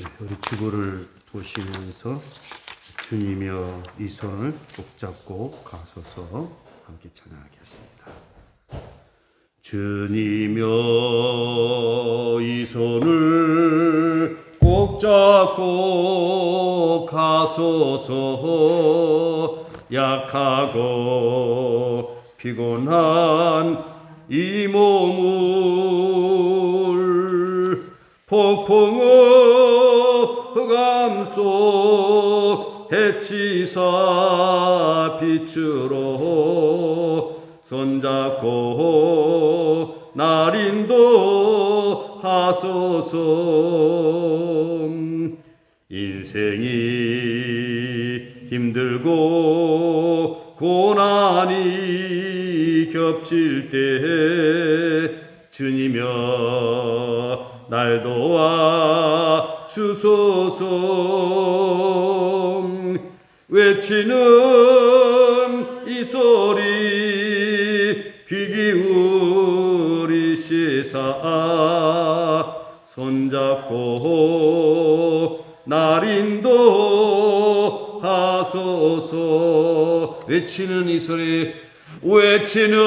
우리 기부를 보시면서 주님여 이 손을 꼭 잡고 가소서 함께 찬양하겠습니다. 주님여 이 손을 꼭 잡고 가소서. 약하고 피곤한 이 몸을 폭풍의 속 해치사 빛으로 손잡고 날 인도하소서. 인생이 힘들고 고난이 겹칠 때 주님여 날 도와 주소서. 외치는 이 소리 귀 기울이시사 손잡고 날 인도하소서. 외치는 이 소리, 외치는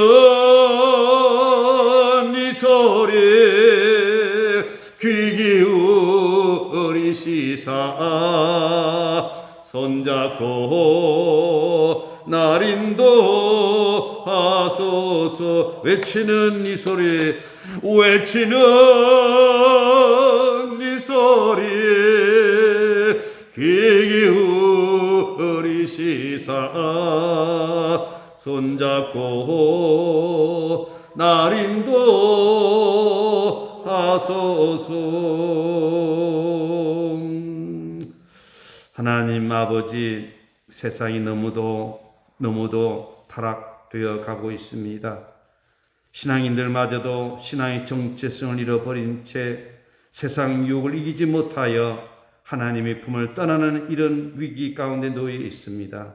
이 소리 귀 기울이시사 손잡고 날 인도하소서. 외치는 이 소리, 외치는 이 소리 귀 기울이시사 손잡고 날 인도하소서. 하나님 아버지, 세상이 너무도 타락되어 가고 있습니다. 신앙인들마저도 신앙의 정체성을 잃어버린 채 세상 유혹을 이기지 못하여 하나님의 품을 떠나는 이런 위기 가운데 놓여 있습니다.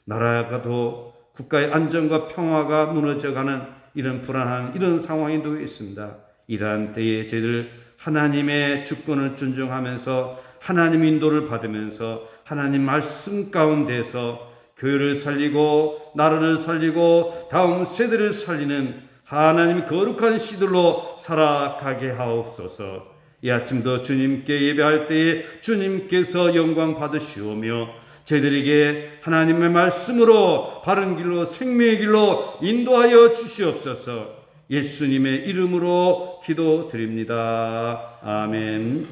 나라가도 국가의 안정과 평화가 무너져가는 이런 불안한 이런 상황에 놓여 있습니다. 이러한 때에 저희들 하나님의 주권을 존중하면서 하나님 인도를 받으면서 하나님 말씀 가운데서 교회를 살리고 나라를 살리고 다음 세대를 살리는 하나님 거룩한 씨들로 살아가게 하옵소서. 이 아침도 주님께 예배할 때에 주님께서 영광 받으시오며 저희들에게 하나님의 말씀으로 바른 길로 생명의 길로 인도하여 주시옵소서. 예수님의 이름으로 기도드립니다. 아멘.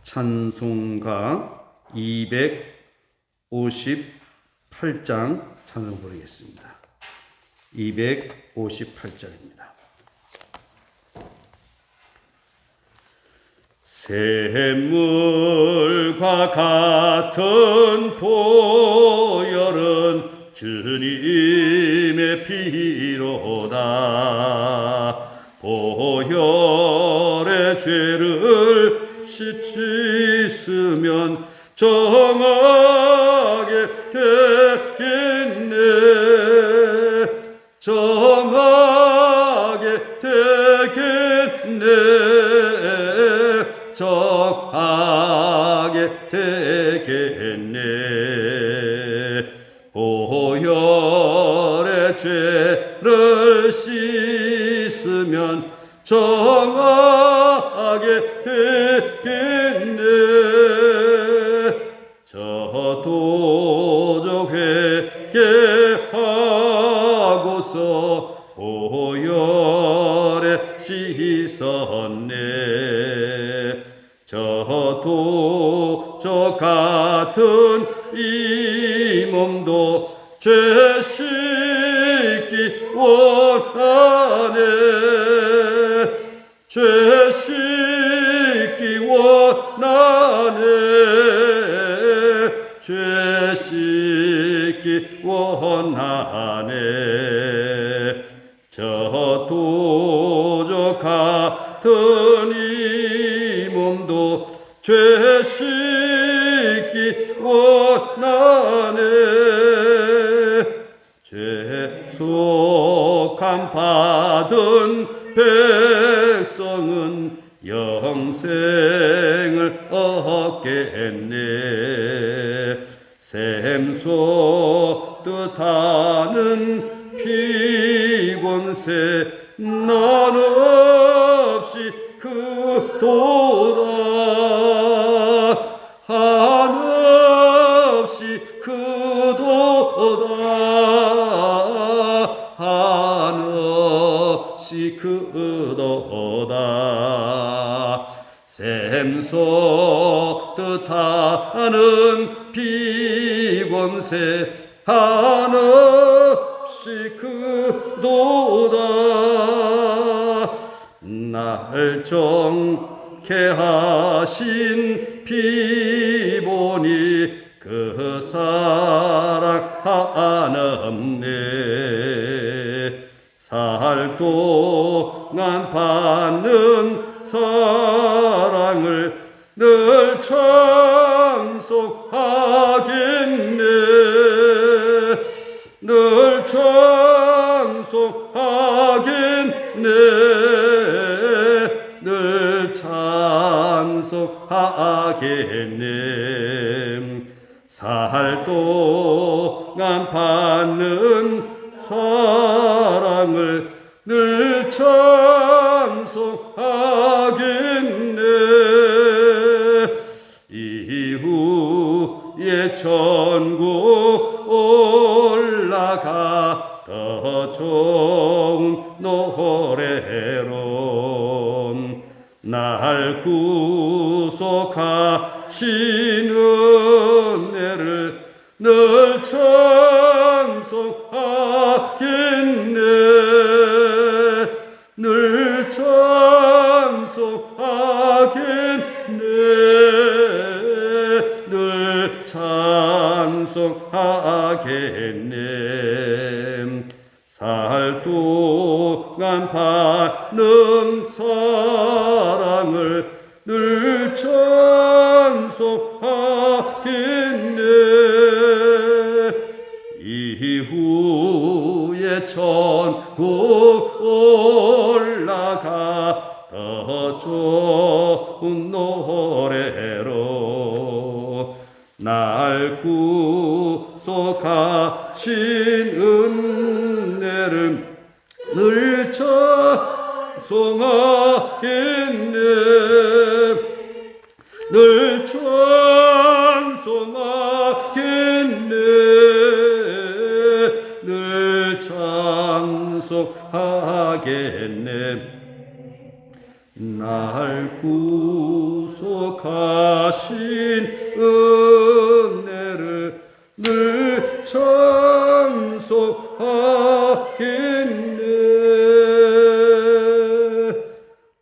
찬송가 258장 찬송 부르겠습니다. 258장입니다. 샘물과 같은 보혈은 주님의 피로다. 보혈의 죄를 씻으면 정하게 되겠네. 정하게 되겠네. 정하게 되겠네. 보혈의 죄를 씻으면 정하게 되겠네. 저 도적 회개하고서 보혈에 씻었네. 저 도적 같은 이 몸도 죄 씻기 원하네. 죄 씻기 원하네. 죄 씻기 원하네. 저 도적 같은 이 몸도 죄 씻기 원하네. 죄 속함 받은 백성은 영생을 얻겠네. 샘솟 뜻하는 피곤새 난 없이 그도다. 한없이 그도다. 한없이 그도다. 샘솟 뜻하는 피곤새 한없이 그도다. 날 정케 하신 피보니 그 사랑 한없네. 살 동안 받는 사랑을 늘 찬송하겠네. 늘 찬송하겠네. 늘 찬송하겠네. 살 동안 받는 사랑을 늘 찬송하겠네. 이후에 천국 올라가 더 좋은 노래로 날 구속하신 은혜를 늘 찬송하겠네. 늘 찬송하겠네. 늘 찬송하겠네. 살 동안 받는 사랑을 늘 찬송하겠네. 이후에 천국 올라가 더 좋은 노래로 날 구속하신 은혜를 늘 찬송하겠네. 늘 찬송하겠네. 늘 찬송하겠네. 날 구속하신 은혜를 늘 찬송하겠네.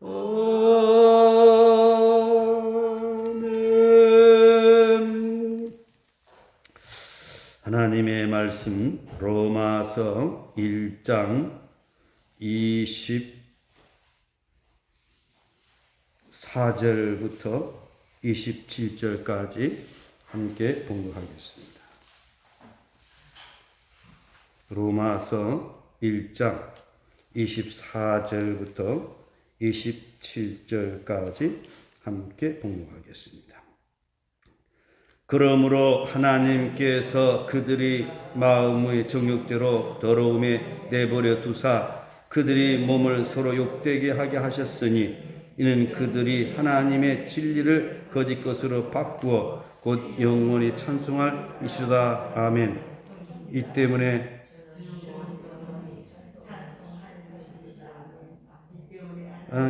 아멘. 하나님의 말씀 로마서 1장 24절부터 27절까지 함께 봉독하겠습니다. 로마서 1장 24절부터 27절까지 함께 봉독하겠습니다. 그러므로 하나님께서 그들이 마음의 정욕대로 더러움에 내버려 두사 그들이 몸을 서로 욕되게 하게 하셨으니 이는 그들이 하나님의 진리를 거짓 것으로 바꾸어 곧 영원히 찬송할 이시로다. 아멘. 이 때문에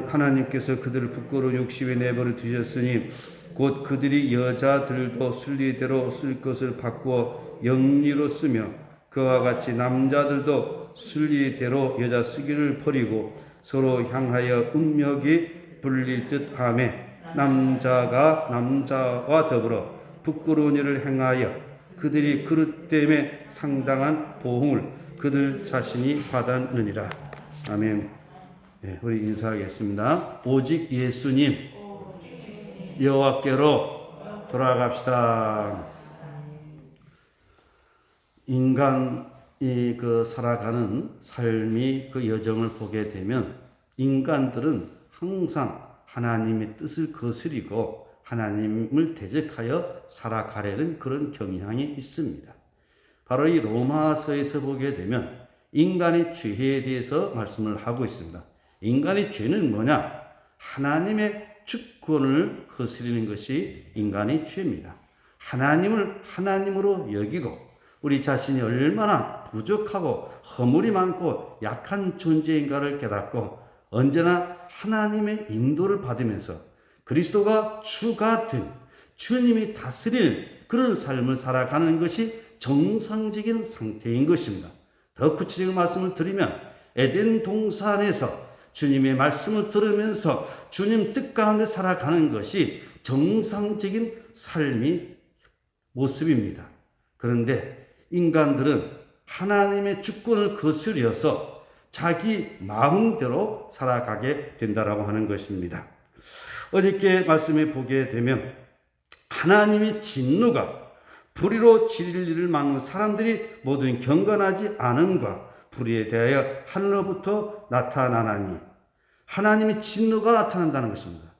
하나님께서 그들을 부끄러운 욕심에 내버려 두셨으니 곧 그들이 여자들도 순리대로 쓸 것을 바꾸어 영리로 쓰며 그와 같이 남자들도 순리대로 여자 쓰기를 버리고 서로 향하여 음욕이 불릴 듯 하며 남자가 남자와 더불어 부끄러운 일을 행하여 그들이 그릇 때문에 상당한 보응을 그들 자신이 받았느니라. 아멘. 네, 우리 인사하겠습니다. 오직 예수님 여호와께로 돌아갑시다. 인간이 살아가는 삶이 그 여정을 보게 되면 인간들은 항상 하나님의 뜻을 거스리고 하나님을 대적하여 살아가려는 그런 경향이 있습니다. 바로 이 로마서에서 보게 되면 인간의 죄에 대해서 말씀을 하고 있습니다. 인간의 죄는 뭐냐? 하나님의 주권을 거스리는 것이 인간의 죄입니다. 하나님을 하나님으로 여기고 우리 자신이 얼마나 부족하고 허물이 많고 약한 존재인가를 깨닫고 언제나 하나님의 인도를 받으면서 그리스도가 주가 된 주님이 다스리는 그런 삶을 살아가는 것이 정상적인 상태인 것입니다. 더 구체적인 말씀을 드리면 에덴 동산에서 주님의 말씀을 들으면서 주님 뜻 가운데 살아가는 것이 정상적인 삶의 모습입니다. 그런데 인간들은 하나님의 주권을 거스려서 자기 마음대로 살아가게 된다라고 하는 것입니다. 어저께 말씀에 보게 되면 하나님의 진노가 불의로 진리를 막는 사람들이 모두 경건하지 않음과 불의에 대하여 하늘로부터 나타나나니 하나님의 진노가 나타난다는 것입니다.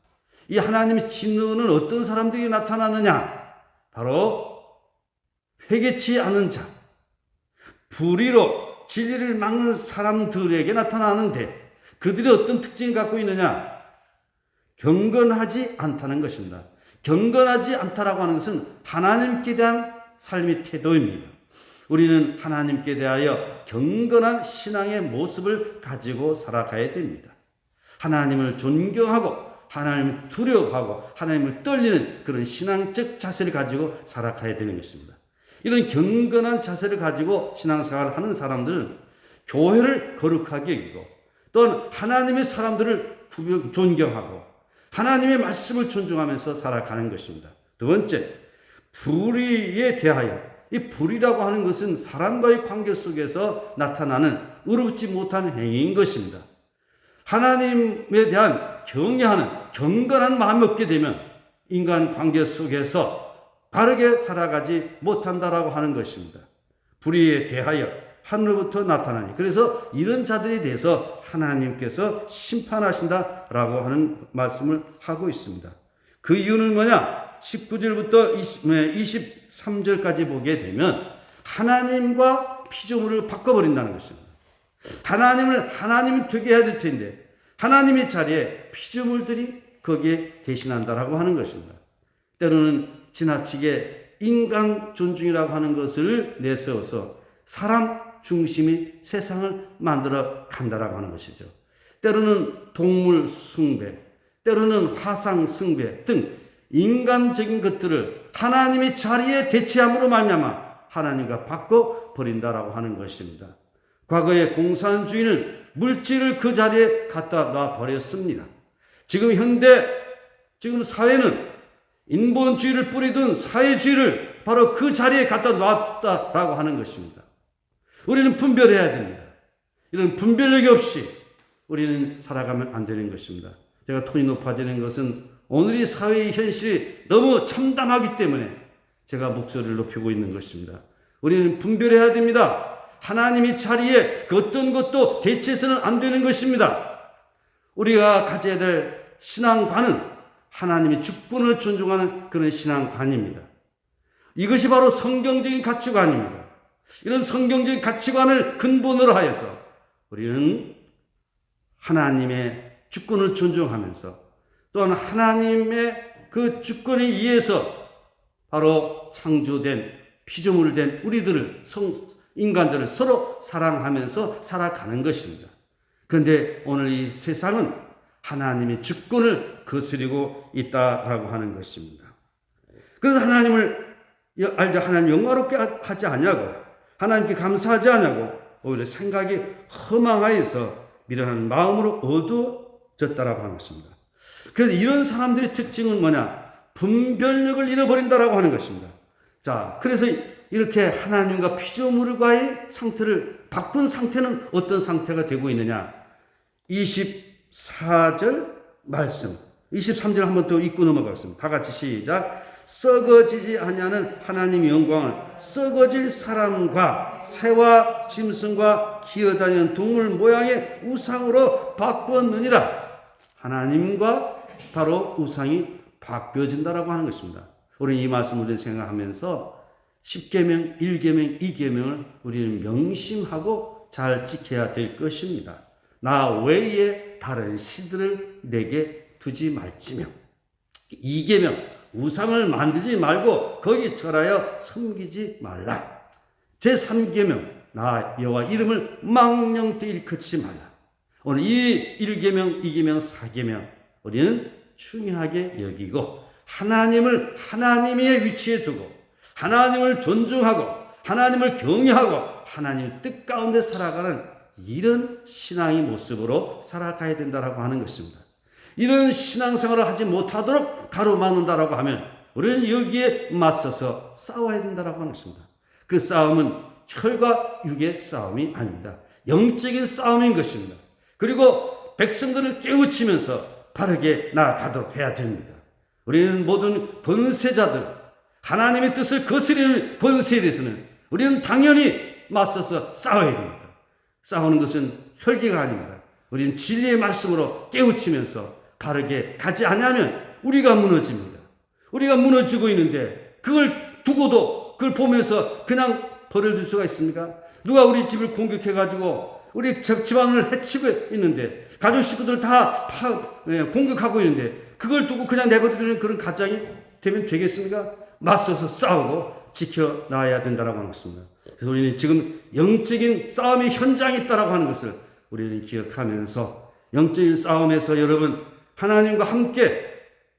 이 하나님의 진노는 어떤 사람들이 나타나느냐? 바로 회개치 않은 자, 불의로 진리를 막는 사람들에게 나타나는데 그들이 어떤 특징을 갖고 있느냐? 경건하지 않다는 것입니다. 경건하지 않다라고 하는 것은 하나님께 대한 삶의 태도입니다. 우리는 하나님께 대하여 경건한 신앙의 모습을 가지고 살아가야 됩니다. 하나님을 존경하고 하나님을 두려워하고 하나님을 떨리는 그런 신앙적 자세를 가지고 살아가야 되는 것입니다. 이런 경건한 자세를 가지고 신앙생활을 하는 사람들은 교회를 거룩하게 여기고 또한 하나님의 사람들을 존경하고 하나님의 말씀을 존중하면서 살아가는 것입니다. 두 번째, 불의에 대하여 이 불의라고 하는 것은 사람과의 관계 속에서 나타나는 의롭지 못한 행위인 것입니다. 하나님에 대한 경외하는 경건한 마음이 없게 되면 인간 관계 속에서 바르게 살아가지 못한다라고 하는 것입니다. 불의에 대하여 하늘로부터 나타나니 그래서 이런 자들에 대해서 하나님께서 심판하신다라고 하는 말씀을 하고 있습니다. 그 이유는 뭐냐? 19절부터 23절까지 보게 되면 하나님과 피조물을 바꿔버린다는 것입니다. 하나님을 하나님 되게 해야 될 텐데 하나님의 자리에 피조물들이 거기에 대신한다라고 하는 것입니다. 때로는 지나치게 인간 존중이라고 하는 것을 내세워서 사람 중심의 세상을 만들어 간다라고 하는 것이죠. 때로는 동물 숭배, 때로는 화상 숭배 등 인간적인 것들을 하나님의 자리에 대체함으로 말미암아 하나님과 바꿔 버린다라고 하는 것입니다. 과거의 공산주의는 물질을 그 자리에 갖다 놔 버렸습니다. 지금 사회는 인본주의를 뿌리던 사회주의를 바로 그 자리에 갖다 놨다라고 하는 것입니다. 우리는 분별해야 됩니다. 이런 분별력이 없이 우리는 살아가면 안 되는 것입니다. 제가 톤이 높아지는 것은 오늘의 사회의 현실이 너무 참담하기 때문에 제가 목소리를 높이고 있는 것입니다. 우리는 분별해야 됩니다. 하나님의 자리에 그 어떤 것도 대체해서는 안 되는 것입니다. 우리가 가져야 될 신앙관은 하나님의 주권을 존중하는 그런 신앙관입니다. 이것이 바로 성경적인 가치관입니다. 이런 성경적인 가치관을 근본으로 하여서 우리는 하나님의 주권을 존중하면서 또한 하나님의 그 주권에 의해서 바로 창조된 피조물 된 우리들을 인간들을 서로 사랑하면서 살아가는 것입니다. 그런데 오늘 이 세상은 하나님의 주권을 거스리고 있다라고 하는 것입니다. 그래서 하나님을 알되 하나님 영화롭게 하지 않냐고 하나님께 감사하지 않냐고 오히려 생각이 허망하여서 미련한 마음으로 어두워졌다라고 하는 것입니다. 그래서 이런 사람들의 특징은 뭐냐? 분별력을 잃어버린다라고 하는 것입니다. 자, 그래서 이렇게 하나님과 피조물과의 상태를 바꾼 상태는 어떤 상태가 되고 있느냐? 24절 말씀, 23절 한번 더 읽고 넘어가겠습니다. 다 같이 시작. 썩어지지 아니하는 하나님의 영광을 썩어질 사람과 새와 짐승과 기어다니는 동물 모양의 우상으로 바꿨느니라. 하나님과 바로 우상이 바뀌어진다라고 하는 것입니다. 우리는 이 말씀을 생각하면서 10계명, 1계명, 2계명을 우리는 명심하고 잘 지켜야 될 것입니다. 나 외에 다른 신들을 내게 두지 말지며. 2계명, 우상을 만들지 말고 거기 절하여 섬기지 말라. 제3계명, 나 여호와 이름을 망령되이 일컫지 말라. 오늘 이 1계명, 2계명, 4계명 우리는 중요하게 여기고 하나님을 하나님의 위치에 두고 하나님을 존중하고 하나님을 경외하고 하나님 뜻 가운데 살아가는 이런 신앙의 모습으로 살아가야 된다고 하는 것입니다. 이런 신앙생활을 하지 못하도록 가로막는다라고 하면 우리는 여기에 맞서서 싸워야 된다고 하는 것입니다. 그 싸움은 혈과 육의 싸움이 아닙니다. 영적인 싸움인 것입니다. 그리고 백성들을 깨우치면서 바르게 나아가도록 해야 됩니다. 우리는 모든 번세자들, 하나님의 뜻을 거스리는 번세에 대해서는 우리는 당연히 맞서서 싸워야 됩니다. 싸우는 것은 혈기가 아닙니다. 우리는 진리의 말씀으로 깨우치면서 바르게 가지 않으면 우리가 무너집니다. 우리가 무너지고 있는데 그걸 두고도 그걸 보면서 그냥 벌을 줄 수가 있습니까? 누가 우리 집을 공격해가지고 우리 집안을 해치고 있는데 가족 식구들 다 공격하고 있는데 그걸 두고 그냥 내버려두는 그런 가정이 되면 되겠습니까? 맞서서 싸우고 지켜나가야 된다고 하는 것입니다. 그래서 우리는 지금 영적인 싸움의 현장에 있다고 하는 것을 우리는 기억하면서 영적인 싸움에서 여러분 하나님과 함께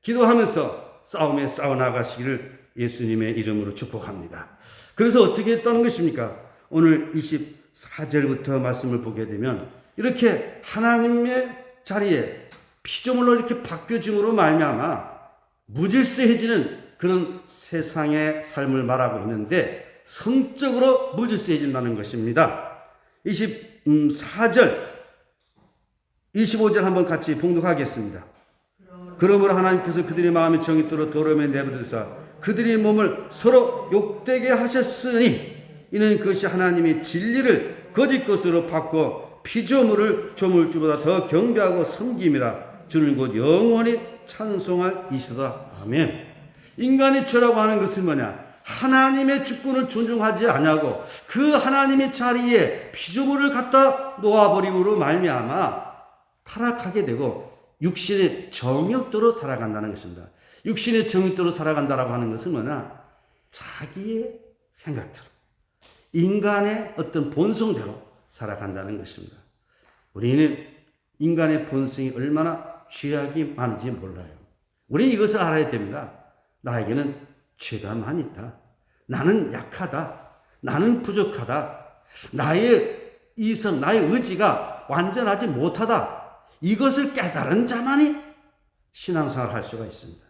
기도하면서 싸움에 싸워나가시기를 예수님의 이름으로 축복합니다. 그래서 어떻게 했다는 것입니까? 오늘 24절부터 말씀을 보게 되면 이렇게 하나님의 자리에 피조물로 이렇게 바뀌어짐으로 말미암아 무질서해지는 그런 세상의 삶을 말하고 있는데 성적으로 무질서해진다는 것입니다. 24절 25절 한번 같이 봉독하겠습니다. 그러므로 하나님께서 그들의 마음의 정욕대로 더러움에 내버려두사 그들의 몸을 서로 욕되게 하셨으니 이는 그것이 하나님의 진리를 거짓 것으로 바꿔 피조물을 조물주보다 더 경배하고 섬김이라 주는 곧 영원히 찬송할 이시다. 아멘. 인간의 죄라고 하는 것은 뭐냐? 하나님의 주권을 존중하지 아니하고 그 하나님의 자리에 피조물을 갖다 놓아버림으로 말미암아 타락하게 되고 육신의 정욕대로 살아간다는 것입니다. 육신의 정욕대로 살아간다라고 하는 것은 뭐냐? 자기의 생각대로 인간의 어떤 본성대로 살아간다는 것입니다. 우리는 인간의 본성이 얼마나 죄악이 많은지 몰라요. 우리는 이것을 알아야 됩니다. 나에게는 죄가 많이 있다. 나는 약하다. 나는 부족하다. 나의 이성, 나의 의지가 완전하지 못하다. 이것을 깨달은 자만이 신앙생활을 할 수가 있습니다.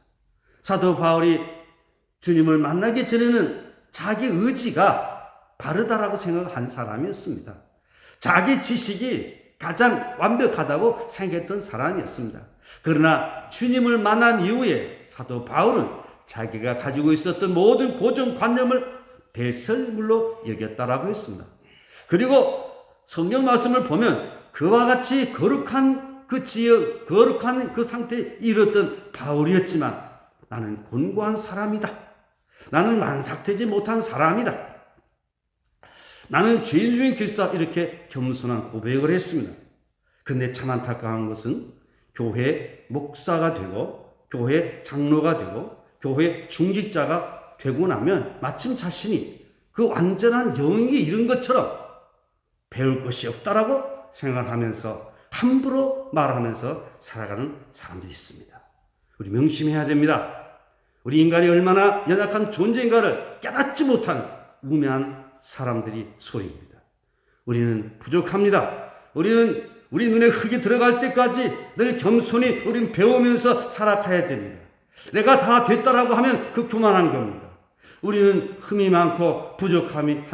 사도 바울이 주님을 만나기 전에는 자기 의지가 바르다라고 생각한 사람이었습니다. 자기 지식이 가장 완벽하다고 생각했던 사람이었습니다. 그러나 주님을 만난 이후에 사도 바울은 자기가 가지고 있었던 모든 고정관념을 배설물로 여겼다라고 했습니다. 그리고 성경 말씀을 보면 그와 같이 거룩한 그 지역, 거룩한 그 상태에 이르렀던 바울이었지만 나는 곤고한 사람이다. 나는 만삭되지 못한 사람이다. 나는 죄인 중에 그리스도다. 이렇게 겸손한 고백을 했습니다. 근데 참 안타까운 것은 교회 목사가 되고 교회 장로가 되고 교회 중직자가 되고 나면 마침 자신이 그 완전한 영이 이룬 것처럼 배울 것이 없다라고 생각하면서 함부로 말하면서 살아가는 사람들이 있습니다. 우리 명심해야 됩니다. 우리 인간이 얼마나 연약한 존재인가를 깨닫지 못한 우매한 사람들이 소리입니다. 우리는 부족합니다. 우리는 우리 눈에 흙이 들어갈 때까지 늘 겸손히 우리는 배우면서 살아가야 됩니다. 내가 다 됐다라고 하면 그 교만한 겁니다. 우리는 흠이 많고 부족함이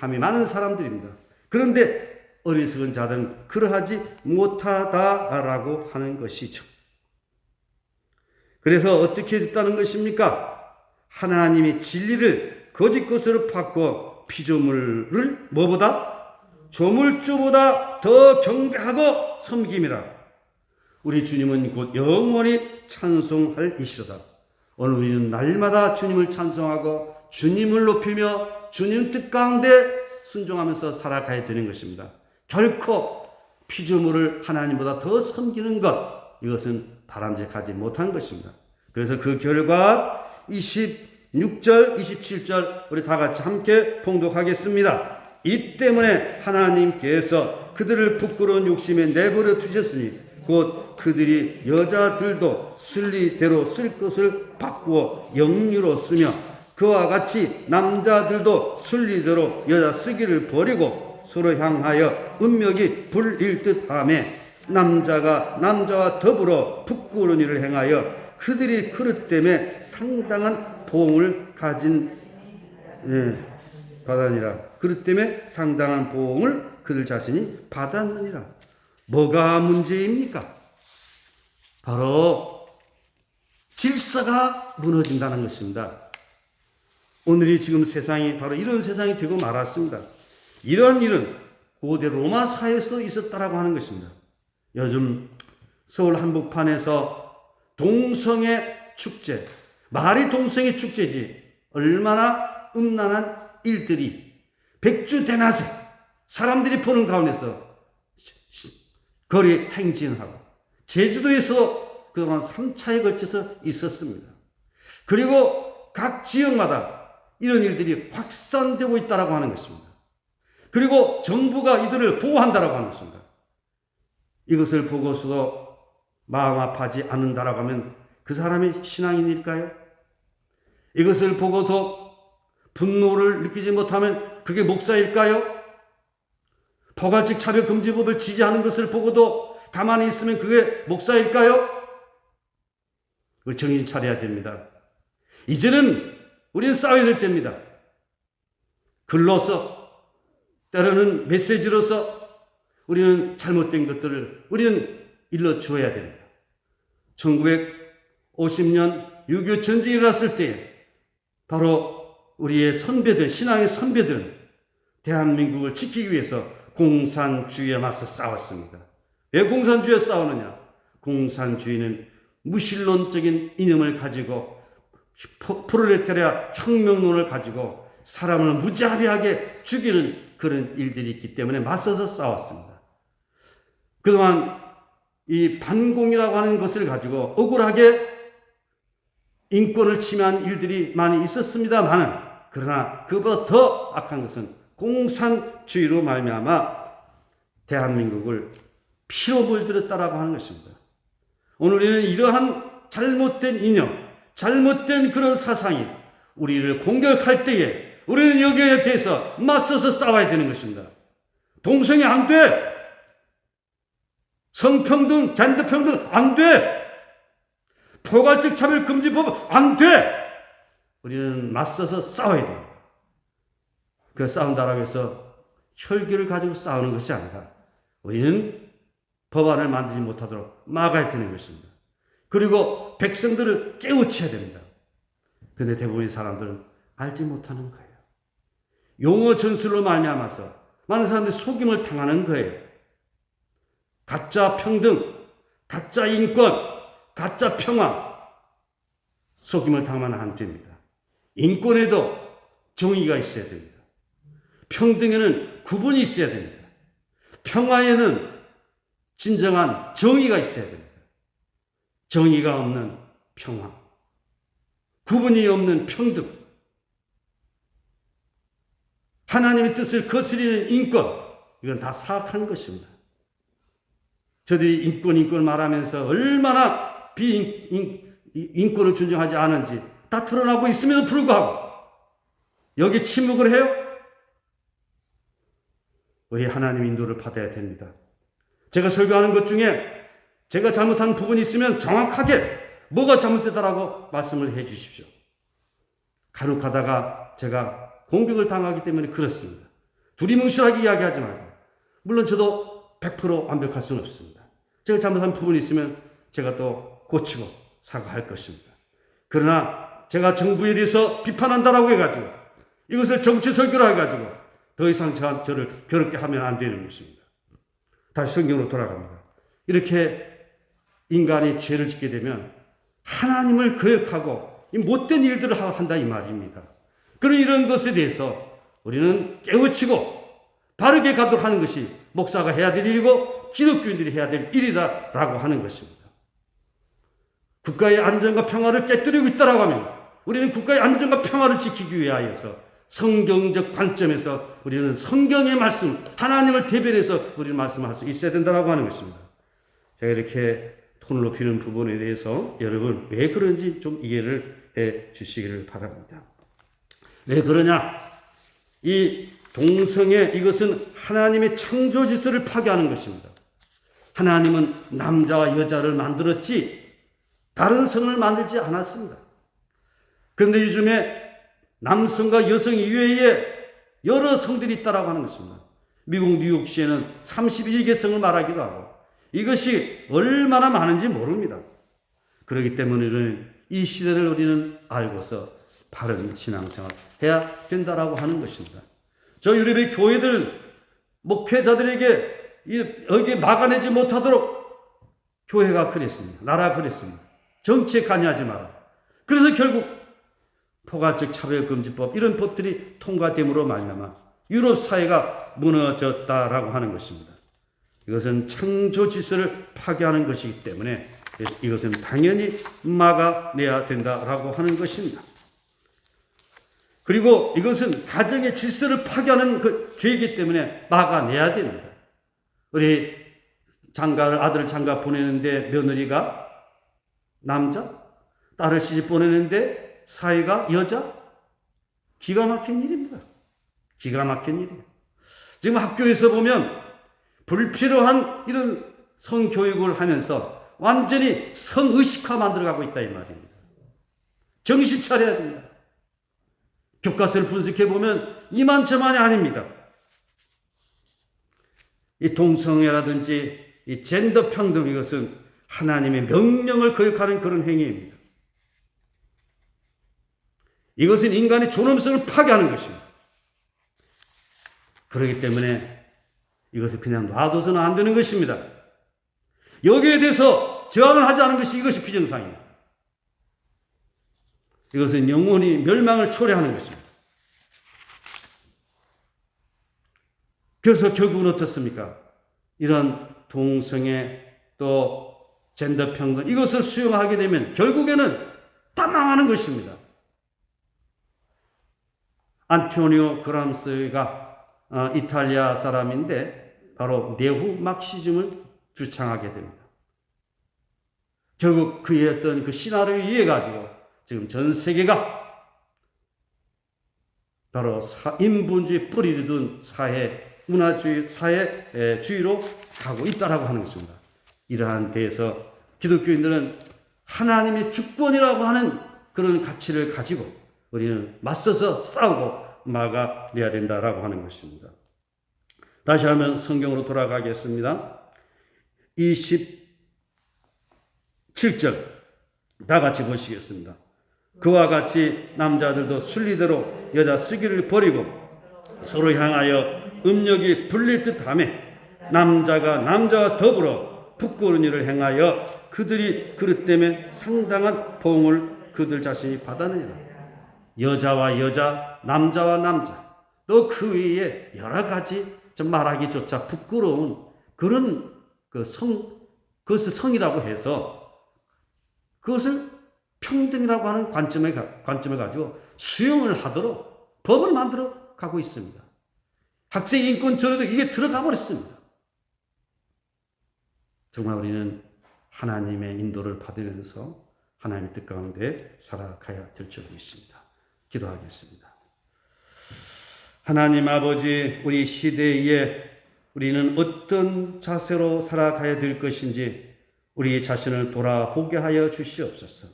많은 사람들입니다. 그런데 어리석은 자들은 그러하지 못하다라고 하는 것이죠. 그래서 어떻게 됐다는 것입니까? 하나님이 진리를 거짓 것으로 바꿔 피조물을 뭐보다? 조물주보다 더 경배하고 섬김이라. 우리 주님은 곧 영원히 찬송할 이시로다. 오늘 우리는 날마다 주님을 찬송하고 주님을 높이며 주님 뜻 가운데 순종하면서 살아가야 되는 것입니다. 결코 피조물을 하나님보다 더 섬기는 것, 이것은 바람직하지 못한 것입니다. 그래서 그 결과 26절, 27절 우리 다 같이 함께 봉독하겠습니다. 이 때문에 하나님께서 그들을 부끄러운 욕심에 내버려 두셨으니 곧 그들이 여자들도 순리대로 쓸 것을 바꾸어 영유로 쓰며 그와 같이 남자들도 순리대로 여자 쓰기를 버리고 서로 향하여 은맥이 불일 듯하며 남자가 남자와 더불어 부끄러운 일을 행하여 그들이 그릇 때문에 상당한 보응을 받았느니라. 그릇 때문에 상당한 보응을 그들 자신이 받았느니라. 뭐가 문제입니까? 바로 질서가 무너진다는 것입니다. 오늘이 지금 세상이 바로 이런 세상이 되고 말았습니다. 이런 일은 고대 로마 사회에서 있었다라고 하는 것입니다. 요즘 서울 한복판에서 동성애 축제, 말이 동성애 축제지 얼마나 음란한 일들이 백주대낮에 사람들이 보는 가운데서 거리 행진하고 제주도에서 그동안 3차에 걸쳐서 있었습니다. 그리고 각 지역마다 이런 일들이 확산되고 있다고 하는 것입니다. 그리고 정부가 이들을 보호한다고 하는 것입니다. 이것을 보고서도 마음 아파하지 않는다라고 하면 그 사람이 신앙인일까요? 이것을 보고도 분노를 느끼지 못하면 그게 목사일까요? 포괄적 차별금지법을 지지하는 것을 보고도 가만히 있으면 그게 목사일까요? 그걸 정신 차려야 됩니다. 이제는 우리는 싸워야 될 때입니다. 글로서, 때로는 메시지로서 우리는 잘못된 것들을 우리는 일러주어야 됩니다. 1950년 6.25 전쟁이 일어났을 때 바로 우리의 선배들, 신앙의 선배들은 대한민국을 지키기 위해서 공산주의에 맞서 싸웠습니다. 왜 공산주의에 싸우느냐? 공산주의는 무신론적인 이념을 가지고 프롤레타리아 혁명론을 가지고 사람을 무자비하게 죽이는 그런 일들이 있기 때문에 맞서서 싸웠습니다. 그동안 이 반공이라고 하는 것을 가지고 억울하게 인권을 침해한 일들이 많이 있었습니다만, 그러나 그보다 더 악한 것은 공산주의로 말미암아 대한민국을 피로 물들였다라고 하는 것입니다. 오늘 우리는 이러한 잘못된 이념, 잘못된 그런 사상이 우리를 공격할 때에 우리는 여기에 대해서 맞서서 싸워야 되는 것입니다. 동성애 안 돼! 성평등, 젠더평등 안 돼! 포괄적 차별금지법 안 돼! 우리는 맞서서 싸워야 됩니다. 그 싸운다라고 해서 혈기를 가지고 싸우는 것이 아니라 우리는 법안을 만들지 못하도록 막아야 되는 것입니다. 그리고 백성들을 깨우쳐야 됩니다. 그런데 대부분의 사람들은 알지 못하는 거예요. 용어 전술로 말미암아서 많은 사람들이 속임을 당하는 거예요. 가짜 평등, 가짜 인권, 가짜 평화, 속임을 당하면 안 됩니다. 인권에도 정의가 있어야 됩니다. 평등에는 구분이 있어야 됩니다. 평화에는 진정한 정의가 있어야 됩니다. 정의가 없는 평화, 구분이 없는 평등, 하나님의 뜻을 거스리는 인권, 이건 다 사악한 것입니다. 저들이 인권 말하면서 얼마나 인권을 존중하지 않은지 다 드러나고 있음에도 불구하고 여기 침묵을 해요? 우리 하나님의 인도를 받아야 됩니다. 제가 설교하는 것 중에 제가 잘못한 부분이 있으면 정확하게 뭐가 잘못되다라고 말씀을 해 주십시오. 간혹 가다가 제가 공격을 당하기 때문에 그렇습니다. 두리뭉실하게 이야기하지 말고, 물론 저도 100% 완벽할 수는 없습니다. 제가 잘못한 부분이 있으면 제가 또 고치고 사과할 것입니다. 그러나 제가 정부에 대해서 비판한다라고 해가지고 이것을 정치 설교로 해가지고 더 이상 저를 괴롭게 하면 안 되는 것입니다. 다시 성경으로 돌아갑니다. 이렇게 인간이 죄를 짓게 되면 하나님을 거역하고 이 못된 일들을 한다 이 말입니다. 그런 이런 것에 대해서 우리는 깨우치고 바르게 가도록 하는 것이 목사가 해야 될 일이고 기독교인들이 해야 될 일이다라고 하는 것입니다. 국가의 안전과 평화를 깨뜨리고 있다라고 하면 우리는 국가의 안전과 평화를 지키기 위하여서 성경적 관점에서 우리는 성경의 말씀, 하나님을 대변해서 우리는 말씀할 수 있어야 된다라고 하는 것입니다. 제가 이렇게 톤을 높이는 부분에 대해서 여러분 왜 그런지 좀 이해를 해 주시기를 바랍니다. 왜 그러냐? 이 동성애, 이것은 하나님의 창조 질서를 파괴하는 것입니다. 하나님은 남자와 여자를 만들었지 다른 성을 만들지 않았습니다. 그런데 요즘에 남성과 여성 이외에 여러 성들이 있다고 하는 것입니다. 미국 뉴욕시에는 31개 성을 말하기도 하고 이것이 얼마나 많은지 모릅니다. 그렇기 때문에 이 시대를 우리는 알고서 바른 신앙생활 해야 된다라고 하는 것입니다. 저 유럽의 교회들 목회자들에게 여기에 막아내지 못하도록 교회가 그랬습니다. 나라가 그랬습니다. 정치에 관여하지 마라. 그래서 결국 포괄적 차별금지법 이런 법들이 통과됨으로 말미암아 유럽 사회가 무너졌다라고 하는 것입니다. 이것은 창조 질서를 파괴하는 것이기 때문에 이것은 당연히 막아내야 된다라고 하는 것입니다. 그리고 이것은 가정의 질서를 파괴하는 그 죄이기 때문에 막아내야 됩니다. 우리 아들을 장가 보내는데 며느리가 남자, 딸을 시집 보내는데 사위가 여자? 기가 막힌 일입니다. 기가 막힌 일이에요. 지금 학교에서 보면 불필요한 이런 성교육을 하면서 완전히 성의식화 만들어가고 있다 이 말입니다. 정신 차려야 됩니다. 교과서를 분석해 보면 이만저만이 아닙니다. 이 동성애라든지 이 젠더 평등, 이것은 하나님의 명령을 거역하는 그런 행위입니다. 이것은 인간의 존엄성을 파괴하는 것입니다. 그렇기 때문에 이것을 그냥 놔둬서는 안 되는 것입니다. 여기에 대해서 저항을 하지 않은 것이 이것이 비정상입니다. 이것은 영원히 멸망을 초래하는 것입니다. 그래서 결국은 어떻습니까? 이런 동성애 또 젠더 평등 이것을 수용하게 되면 결국에는 다 망하는 것입니다. 안토니오 그람스가 이탈리아 사람인데 바로 네오 막시즘을 주창하게 됩니다. 결국 그의 어떤 그 신화를 이해해 가지고 지금 전 세계가 바로 인본주의 뿌리를 둔 문화주의, 사회주의로 가고 있다라고 하는 것입니다. 이러한 데에서 기독교인들은 하나님의 주권이라고 하는 그런 가치를 가지고 우리는 맞서서 싸우고 막아내야 된다라고 하는 것입니다. 다시 한번 성경으로 돌아가겠습니다. 27절 다 같이 보시겠습니다. 그와 같이 남자들도 순리대로 여자 쓰기를 버리고 서로 향하여 음욕이 불릴 듯하며 남자가 남자와 더불어 부끄러운 일을 행하여 그들이 그릇 때문에 상당한 보응을 그들 자신이 받아내라. 여자와 여자, 남자와 남자, 또 그 외에 여러 가지 좀 말하기조차 부끄러운 그런 그것을 성이라고 해서 그것을 평등이라고 하는 관점을 가지고 수용을 하도록 법을 만들어 가고 있습니다. 학생 인권조례도 이게 들어가 버렸습니다. 정말 우리는 하나님의 인도를 받으면서 하나님의 뜻 가운데 살아가야 될 줄 믿습니다. 기도하겠습니다. 하나님 아버지, 우리 시대에 우리는 어떤 자세로 살아가야 될 것인지 우리 자신을 돌아보게 하여 주시옵소서.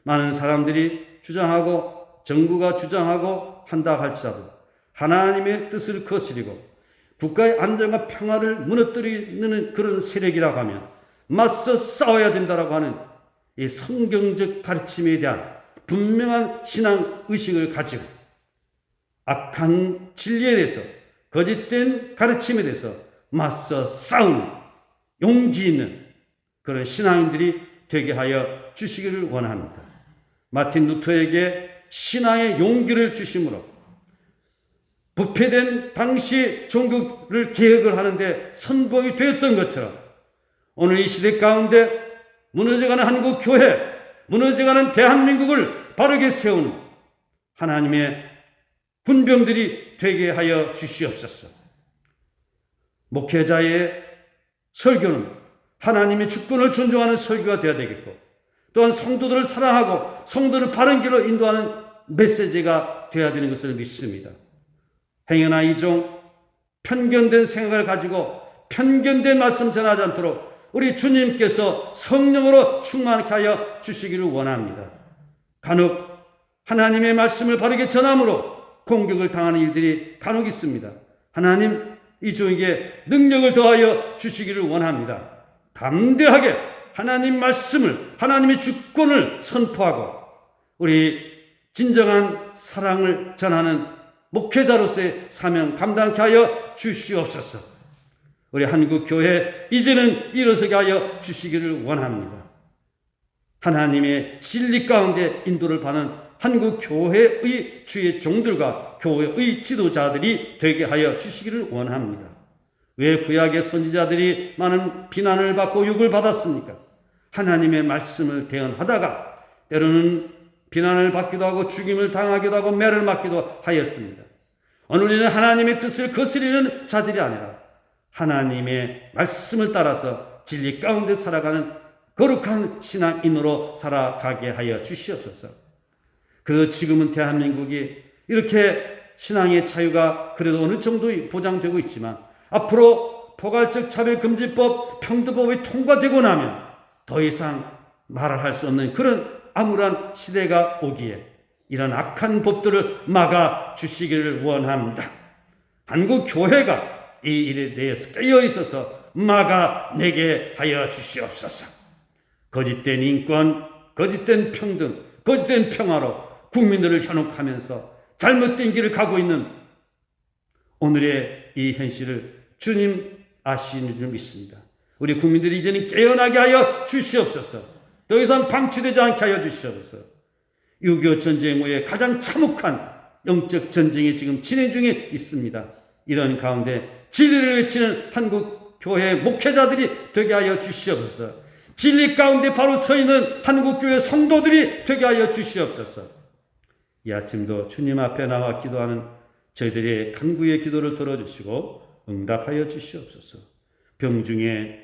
많은 사람들이 주장하고 정부가 주장하고 한다 할지라도 하나님의 뜻을 거스리고 국가의 안정과 평화를 무너뜨리는 그런 세력이라고 하면 맞서 싸워야 된다라고 하는 이 성경적 가르침에 대한 분명한 신앙 의식을 가지고 악한 진리에 대해서 거짓된 가르침에 대해서 맞서 싸우는 용기 있는 그런 신앙인들이 되게 하여 주시기를 원합니다. 마틴 루터에게 신앙의 용기를 주심으로 부패된 당시 종교를 개혁을 하는데 선봉이 되었던 것처럼 오늘 이 시대 가운데 무너져가는 한국 교회, 무너져가는 대한민국을 바르게 세우는 하나님의 군병들이 되게 하여 주시옵소서. 목회자의 설교는 하나님의 주권을 존중하는 설교가 되어야 되겠고, 또한 성도들을 사랑하고 성도를 바른 길로 인도하는 메시지가 되어야 되는 것을 믿습니다. 행여나 이종 편견된 생각을 가지고 편견된 말씀 전하지 않도록 우리 주님께서 성령으로 충만하게 하여 주시기를 원합니다. 간혹 하나님의 말씀을 바르게 전함으로 공격을 당하는 일들이 간혹 있습니다. 하나님 이 종에게 능력을 더하여 주시기를 원합니다. 담대하게 하나님 말씀을, 하나님의 주권을 선포하고 우리 진정한 사랑을 전하는 목회자로서의 사명 감당케 하여 주시옵소서. 우리 한국 교회 이제는 일어서게 하여 주시기를 원합니다. 하나님의 진리 가운데 인도를 받는 한국 교회의 주의 종들과 교회의 지도자들이 되게 하여 주시기를 원합니다. 왜 구약의 선지자들이 많은 비난을 받고 욕을 받았습니까? 하나님의 말씀을 대언하다가 때로는 비난을 받기도 하고 죽임을 당하기도 하고 매를 맞기도 하였습니다. 오늘 우리는 하나님의 뜻을 거스리는 자들이 아니라 하나님의 말씀을 따라서 진리 가운데 살아가는 거룩한 신앙인으로 살아가게 하여 주시옵소서. 그 지금은 대한민국이 이렇게 신앙의 자유가 그래도 어느 정도 보장되고 있지만 앞으로 포괄적 차별금지법, 평등법이 통과되고 나면 더 이상 말을 할 수 없는 그런 암울한 시대가 오기에 이런 악한 법들을 막아 주시기를 원합니다. 한국 교회가 이 일에 대해서 깨어 있어서 막아내게 하여 주시옵소서. 거짓된 인권, 거짓된 평등, 거짓된 평화로 국민들을 현혹하면서 잘못된 길을 가고 있는 오늘의 이 현실을 주님 아시는 줄 믿습니다. 우리 국민들이 이제는 깨어나게 하여 주시옵소서. 더 이상 방치되지 않게 하여 주시옵소서. 6.25 전쟁 후에 가장 참혹한 영적 전쟁이 지금 진행 중에 있습니다. 이런 가운데 진리를 외치는 한국 교회 목회자들이 되게 하여 주시옵소서. 진리 가운데 바로 서 있는 한국 교회 성도들이 되게 하여 주시옵소서. 이 아침도 주님 앞에 나와 기도하는 저희들의 간구의 기도를 들어주시고 응답하여 주시옵소서. 병중에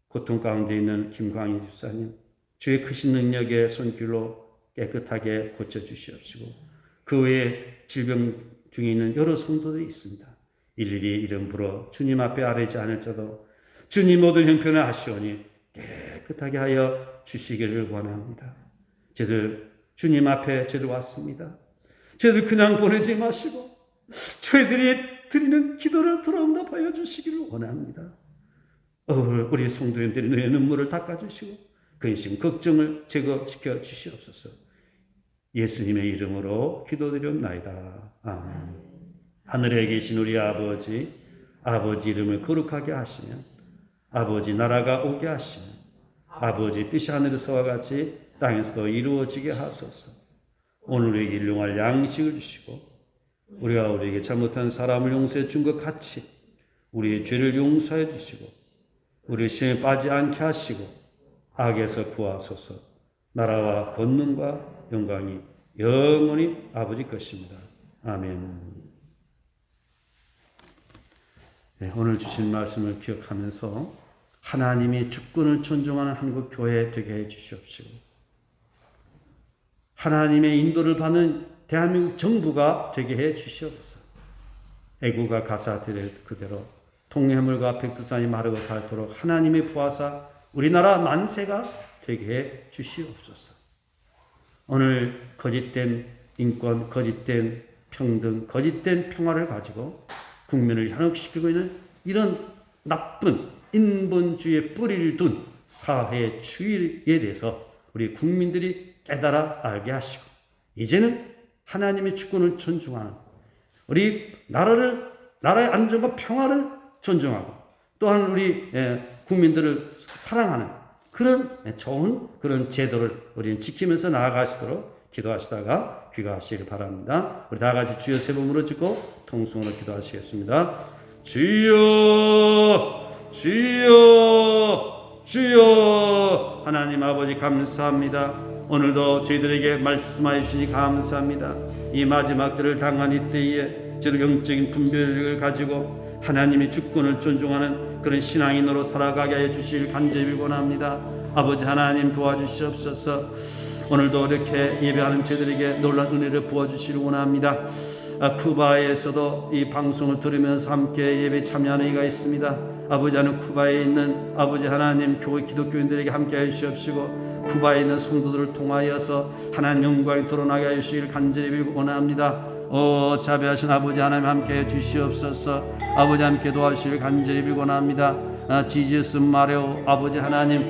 고통 가운데 있는 김광희 집사님, 주의 크신 능력의 손길로 깨끗하게 고쳐주시옵시고 그 외에 질병 중에 있는 여러 성도들이 있습니다. 일일이 이름 부러 주님 앞에 아뢰지 않을지라도 주님 모든 형편을 아시오니 깨끗하게 하여 주시기를 원합니다. 저희들 주님 앞에 저희들 왔습니다. 저희들 그냥 보내지 마시고 저희들이 드리는 기도를 들어응답하여 주시기를 원합니다. 우리 성도님들이 너의 눈물을 닦아주시고 근심, 걱정을 제거시켜 주시옵소서. 예수님의 이름으로 기도드렸나이다. 아멘. 하늘에 계신 우리 아버지, 아버지 이름을 거룩하게 하시며 아버지 나라가 오게 하시며 아버지 뜻이 하늘에서와 같이 땅에서도 이루어지게 하소서. 오늘 우리에게 일용할 양식을 주시고 우리가 우리에게 잘못한 사람을 용서해 준 것 같이 우리의 죄를 용서해 주시고 우리 시험에 빠지지 않게 하시고 악에서 구하소서. 나라와 권능과 영광이 영원히 아버지 것입니다. 아멘. 네, 오늘 주신 말씀을 기억하면서 하나님이 주권을 존중하는 한국 교회 되게 해 주시옵시고 하나님의 인도를 받는 대한민국 정부가 되게 해 주시옵소서. 애국가 가사 그대로 통해물과 백두산이 마르고 닳도록 하나님의 보화사 우리나라 만세가 되게 해 주시옵소서. 오늘 거짓된 인권, 거짓된 평등, 거짓된 평화를 가지고 국민을 현혹시키고 있는 이런 나쁜 인본주의의 뿌리를 둔 사회 추이에 대해서 우리 국민들이 깨달아 알게 하시고 이제는 하나님의 주권을 존중하는 우리 나라의 안전과 평화를 존중하고 또한 우리 국민들을 사랑하는 그런 좋은 그런 제도를 우리는 지키면서 나아가시도록 기도하시다가 귀가하시길 바랍니다. 우리 다 같이 주여 세 번 물어주고 통성으로 기도하시겠습니다. 주여 주여 주여. 하나님 아버지 감사합니다. 오늘도 저희들에게 말씀하여 주시니 감사합니다. 이 마지막 때를 당한 이때에 저희들 영적인 분별력을 가지고 하나님의 주권을 존중하는 그런 신앙인으로 살아가게 하여 주시길 간절히 원합니다. 아버지 하나님 도와주시옵소서. 오늘도 이렇게 예배하는 저희들에게 놀라운 은혜를 부어주시길 원합니다. 쿠바에서도 이 방송을 들으면서 함께 예배 참여하는 이가 있습니다. 아버지 하나님 쿠바에 있는 아버지 하나님 교회 기독교인들에게 함께 하여 주시옵시고 쿠바에 있는 성도들을 통하여서 하나님 영광이 드러나게 하여 주시길 간절히 빌고 원합니다. 자비하신 아버지 하나님 함께 해 주시옵소서. 아버지 함께 도와주시길 간절히 빌고 원합니다. 지지스 마레오 아버지 하나님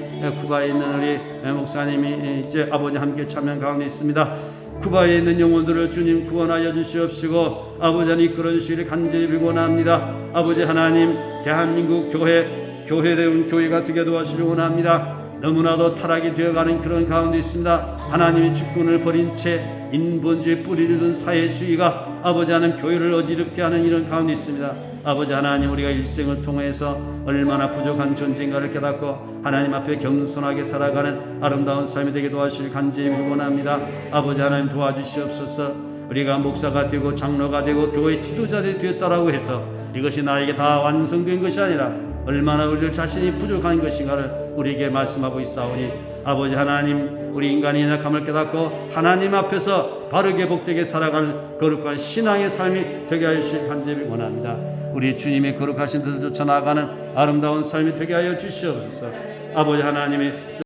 쿠바에 있는 우리 목사님이 이제 아버지 함께 참여 가운데 있습니다. 쿠바에 있는 영혼들을 주님 구원하여 주시옵시고 아버지 하나님 이끌어 주시기를 간절히 빌고 원합니다. 아버지 하나님 대한민국 교회대운 교회가 되게 도와주시기 원합니다. 너무나도 타락이 되어가는 그런 가운데 있습니다. 하나님의 주권을 버린 채 인본주의 뿌리를 둔 사회주의가 아버지 하나님 교회를 어지럽게 하는 이런 가운데 있습니다. 아버지 하나님 우리가 일생을 통해서 얼마나 부족한 존재인가를 깨닫고 하나님 앞에 겸손하게 살아가는 아름다운 삶이 되게 도와주실 간절히 원합니다. 아버지 하나님 도와주시옵소서. 우리가 목사가 되고 장로가 되고 교회 지도자들이 되었다라고 해서 이것이 나에게 다 완성된 것이 아니라 얼마나 우리들 자신이 부족한 것인가를 우리에게 말씀하고 있사오니 아버지 하나님 우리 인간의 연약함을 깨닫고 하나님 앞에서 바르게 복되게 살아가는 거룩한 신앙의 삶이 되게 하여 주실 간절히 원합니다. 우리 주님의 거룩하신 뜻을 쫓아 나가는 아름다운 삶이 되게 하여 주시옵소서. 아버지 하나님의